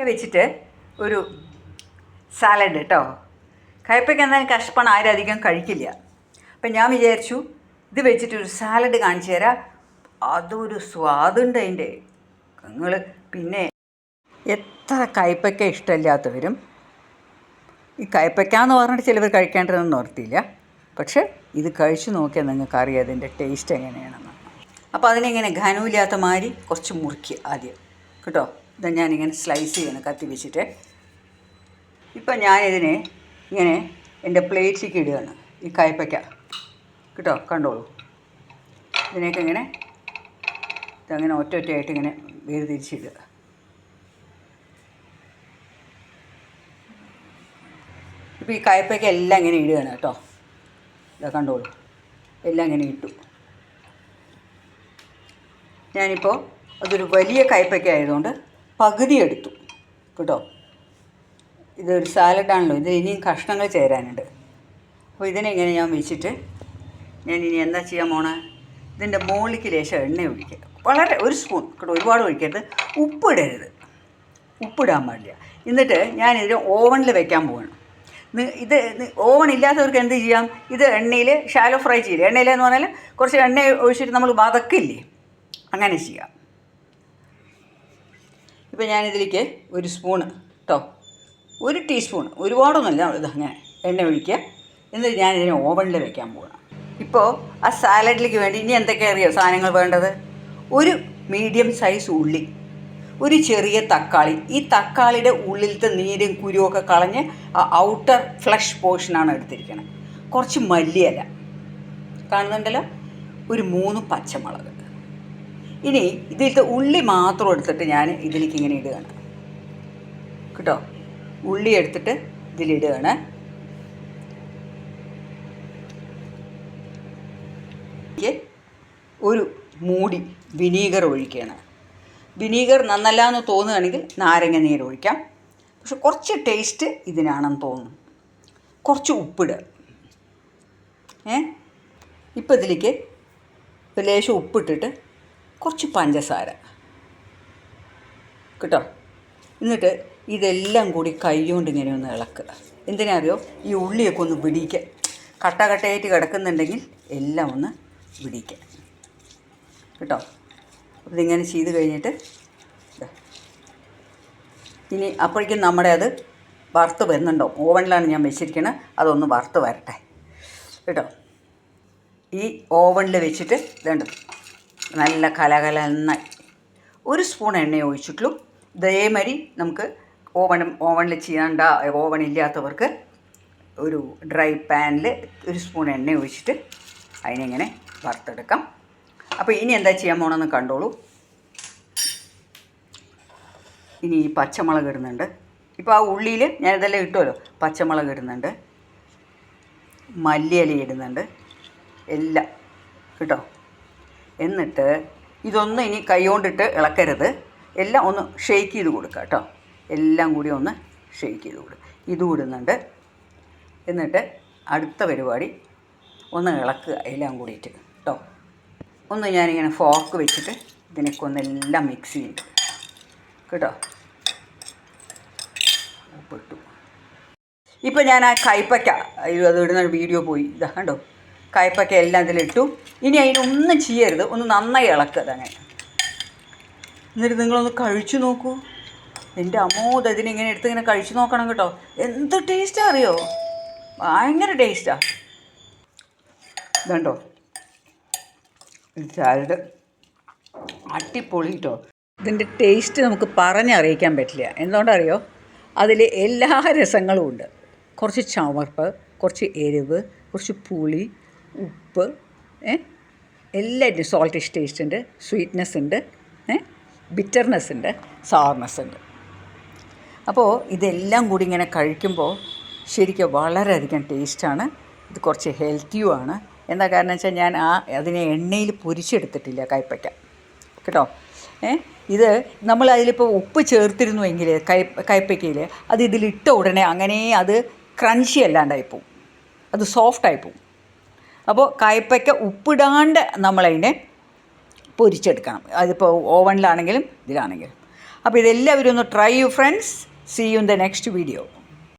വെച്ചിട്ട് ഒരു സാലഡ് കേട്ടോ. കയ്പ്പയ്ക്ക എന്തായാലും കഷ്പണം ആരും അധികം കഴിക്കില്ല. അപ്പം ഞാൻ വിചാരിച്ചു ഇത് വെച്ചിട്ടൊരു സാലഡ് കാണിച്ചു തരാം. അതൊരു സ്വാദുണ്ട് അതിൻ്റെ. നിങ്ങൾ പിന്നെ എത്ര കയ്പ്പയ്ക്ക ഇഷ്ടമില്ലാത്തവരും ഈ കയ്പ്പയ്ക്ക എന്ന് പറഞ്ഞിട്ട് ചിലവർ കഴിക്കേണ്ടതെന്ന് ഓർത്തില്ല. പക്ഷേ ഇത് കഴിച്ചു നോക്കിയാൽ നിങ്ങൾക്ക് അറിയാം അതിൻ്റെ ടേസ്റ്റ് എങ്ങനെയാണെന്ന്. അപ്പോൾ അതിനിങ്ങനെ ഘനമില്ലാത്ത മാതിരി കുറച്ച് മുറിക്കുക ആദ്യം കേട്ടോ. ഇത് ഞാനിങ്ങനെ സ്ലൈസ് ചെയ്യണം കത്തി വെച്ചിട്ട്. ഇപ്പം ഞാനിതിനെ ഇങ്ങനെ എൻ്റെ പ്ലേറ്റിലേക്ക് ഇടുകയാണ് ഈ കയ്പ്പയ്ക്ക കേട്ടോ. കണ്ടോളൂ, ഇതിനെയൊക്കെ ഇങ്ങനെ ഇതങ്ങനെ ഒറ്റയായിട്ട് ഇങ്ങനെ വേർതിരിച്ചിടുക. ഇപ്പോൾ ഈ കയ്പ്പയ്ക്ക എല്ലാം ഇങ്ങനെ ഇടുകയാണ് കേട്ടോ. ഇതാ കണ്ടോളൂ, എല്ലാം ഇങ്ങനെ ഇട്ടു. ഞാനിപ്പോൾ അതൊരു വലിയ കയ്പ്പയ്ക്ക ആയതുകൊണ്ട് പകുതി എടുത്തു കേട്ടോ. ഇതൊരു സാലഡാണല്ലോ, ഇത് ഇനിയും കഷ്ണങ്ങൾ ചേരാനുണ്ട്. അപ്പോൾ ഇതിനെ ഇങ്ങനെ ഞാൻ വെച്ചിട്ട് ഞാനിനി എന്താ ചെയ്യാൻ പോണേ, ഇതിൻ്റെ മുകളിലേക്ക് ലേശം എണ്ണ ഒഴിക്കുക. വളരെ ഒരു സ്പൂൺ കേട്ടോ, ഒരുപാട് ഒഴിക്കരുത്. ഉപ്പിടരുത്, ഉപ്പിടാൻ പാടില്ല. എന്നിട്ട് ഞാനിതിന് ഓവണിൽ വെക്കാൻ പോവാണ്. ഇത് ഓവൺ ഇല്ലാത്തവർക്ക് എന്ത് ചെയ്യാം, ഇത് എണ്ണയിൽ ഷാലോ ഫ്രൈ ചെയ്യില്ല. എണ്ണയിലെന്ന് പറഞ്ഞാൽ കുറച്ച് എണ്ണ ഒഴിച്ചിട്ട് നമ്മൾ വതക്കില്ലേ, അങ്ങനെ ചെയ്യാം. ഇപ്പോൾ ഞാനിതിലേക്ക് ഒരു സ്പൂണ് കേട്ടോ, ഒരു ടീസ്പൂൺ, ഒരുപാടൊന്നുമില്ല, ഇതങ്ങനെ എണ്ണ ഒഴിക്കുക. എന്നിട്ട് ഞാനിതിനെ ഓവണിൽ വെക്കാൻ പോകണം. ഇപ്പോൾ ആ സാലഡിലേക്ക് വേണ്ടി ഇനി എന്തൊക്കെ അറിയോ സാധനങ്ങൾ വേണ്ടത്? ഒരു മീഡിയം സൈസ് ഉള്ളി, ഒരു ചെറിയ തക്കാളി. ഈ തക്കാളിയുടെ ഉള്ളിലത്തെ നീരും കുരുവൊക്കെ കളഞ്ഞ് ആ ഔട്ടർ ഫ്ലഷ് പോർഷനാണ് എടുത്തിരിക്കുന്നത്. കുറച്ച് മല്ലിയില കാണുന്നുണ്ടല്ലോ, ഒരു 3 പച്ചമുളക്. ഇനി ഇതിലത്തെ ഉള്ളി മാത്രം എടുത്തിട്ട് ഞാൻ ഇതിലേക്ക് ഇങ്ങനെ ഇടുകയാണ് കേട്ടോ. ഉള്ളി എടുത്തിട്ട് ഇതിലിടുകയാണ്. ഒരു മൂടി വിനീഗർ ഒഴിക്കുകയാണ്. വിനീഗർ നന്നല്ല എന്ന് തോന്നുകയാണെങ്കിൽ നാരങ്ങ നീര് ഒഴിക്കാം. പക്ഷെ കുറച്ച് ടേസ്റ്റ് ഇതിനാണെന്ന് തോന്നുന്നു. കുറച്ച് ഉപ്പിടുക. ഇപ്പോൾ ഇതിലേക്ക് ലേശം ഉപ്പിട്ടിട്ട് കുറച്ച് പഞ്ചസാര കേട്ടോ. എന്നിട്ട് ഇതെല്ലാം കൂടി കൈ കൊണ്ട് ഇങ്ങനെ ഒന്ന് ഇളക്കുക. എന്തിനറിയോ, ഈ ഉള്ളിയൊക്കെ ഒന്ന് പിടിക്കുക. കട്ടയായിട്ട് കിടക്കുന്നുണ്ടെങ്കിൽ എല്ലാം ഒന്ന് പിടിക്കുക കേട്ടോ. അപ്പോൾ ഇതിങ്ങനെ ചെയ്ത് കഴിഞ്ഞിട്ട് ഇനി അപ്പോഴേക്കും നമ്മുടെ അത് വറുത്ത് വരുന്നുണ്ടോ. ഓവനിലാണ് ഞാൻ വെച്ചിരിക്കുന്നത്, അതൊന്ന് വറുത്ത് വരട്ടെ കേട്ടോ. ഈ ഓവനിൽ വെച്ചിട്ട് ഇതുണ്ട് നല്ല കലകലന്നായി ഒരു സ്പൂൺ എണ്ണ ഒഴിച്ചിട്ടുള്ളൂ. ഇതേമാതിരി നമുക്ക് ഓവനിൽ ചെയ്യേണ്ട, ഓവനില്ലാത്തവർക്ക് ഒരു ഡ്രൈ പാനിൽ ഒരു സ്പൂൺ എണ്ണ ഒഴിച്ചിട്ട് അതിനെങ്ങനെ വറുത്തെടുക്കാം. അപ്പോൾ ഇനി എന്താ ചെയ്യാൻ പോകണമെന്ന് കണ്ടോളൂ. ഇനി ഈ പച്ചമുളക് ഇടുന്നുണ്ട്. ഇപ്പോൾ ആ ഉള്ളിയിൽ ഞാനിതെല്ലാം ഇട്ടുമല്ലോ. പച്ചമുളക് ഇടുന്നുണ്ട്, മല്ലിയില ഇടുന്നുണ്ട്, എല്ലാം കേട്ടോ. എന്നിട്ട് ഇതൊന്നും ഇനി കൈ കൊണ്ടിട്ട് ഇളക്കരുത്, എല്ലാം ഒന്ന് ഷെയ്ക്ക് ചെയ്ത് കൊടുക്കുക കേട്ടോ. എല്ലാം കൂടി ഒന്ന് ഷെയ്ക്ക് ചെയ്ത് കൊടുക്കുക. ഇതും ഇടുന്നുണ്ട്. എന്നിട്ട് അടുത്ത പരിപാടി ഒന്ന് ഇളക്കുക എല്ലാം കൂടിയിട്ട് കേട്ടോ. ഒന്ന് ഞാനിങ്ങനെ ഫോർക്ക് വെച്ചിട്ട് ഇതിനൊക്കെ ഒന്നെല്ലാം മിക്സ് ചെയ്ത് കേട്ടോ. ഉപ്പിട്ടു. ഇപ്പോൾ ഞാൻ ആ കയ്പ്പയ്ക്ക അത് ഇടുന്ന വീഡിയോ പോയി, ഇതാ കണ്ടോ. കയ്പ്പയ്ക്ക എല്ലാം ഇതിലിട്ടു. ഇനി അതിനൊന്നും ചെയ്യരുത്, ഒന്ന് നന്നായി ഇളക്കുക അതങ്ങനെ. എന്നിട്ട് നിങ്ങളൊന്ന് കഴിച്ചു നോക്കൂ. എൻ്റെ അമ്മോത് ഇതിനിങ്ങനെ എടുത്ത് ഇങ്ങനെ കഴിച്ചു നോക്കണം കേട്ടോ. എന്ത് ടേസ്റ്റാണ് അറിയോ, ഭയങ്കര ടേസ്റ്റാണ്. ഇതുണ്ടോ സാലഡ്, അടിപൊളി കേട്ടോ. ഇതിൻ്റെ ടേസ്റ്റ് നമുക്ക് പറഞ്ഞറിയിക്കാൻ പറ്റില്ല. എന്തുകൊണ്ടറിയോ, അതിൽ എല്ലാ രസങ്ങളും ഉണ്ട്. കുറച്ച് ചവർപ്പ്, കുറച്ച് എരിവ്, കുറച്ച് പുളി, ഉപ്പ്, എല്ലാറ്റിനും സോൾട്ടിഷ് ടേസ്റ്റ് ഉണ്ട്, സ്വീറ്റ്നെസ് ഉണ്ട്, ബിറ്റർനെസ് ഉണ്ട്, സവർനെസ് ഉണ്ട്. അപ്പോൾ ഇതെല്ലാം കൂടി ഇങ്ങനെ കഴിക്കുമ്പോൾ ശരിക്കും വളരെയധികം ടേസ്റ്റാണ്. ഇത് കുറച്ച് ഹെൽത്തിയുമാണ്. എന്താ കാരണം വെച്ചാൽ ഞാൻ അതിനെ എണ്ണയിൽ പൊരിച്ചെടുത്തിട്ടില്ല കയ്പ്പയ്ക്ക കേട്ടോ. ഇത് നമ്മൾ അതിലിപ്പോൾ ഉപ്പ് ചേർത്തിരുന്നുവെങ്കിൽ കയ്പ്പയ്ക്കയിൽ അത് ഇതിലിട്ട ഉടനെ അങ്ങനെ അത് ക്രഞ്ചി അല്ലാണ്ടായിപ്പോവും, അത് സോഫ്റ്റായിപ്പോവും. അപ്പോൾ കയ്പ്പയ്ക്ക ഉപ്പിടാണ്ട് നമ്മളതിനെ പൊരിച്ചെടുക്കണം. അതിപ്പോൾ ഓവനിലാണെങ്കിലും ഇതിലാണെങ്കിലും. അപ്പോൾ ഇതെല്ലാവരും ഒന്ന് try you friends. See you in the next video.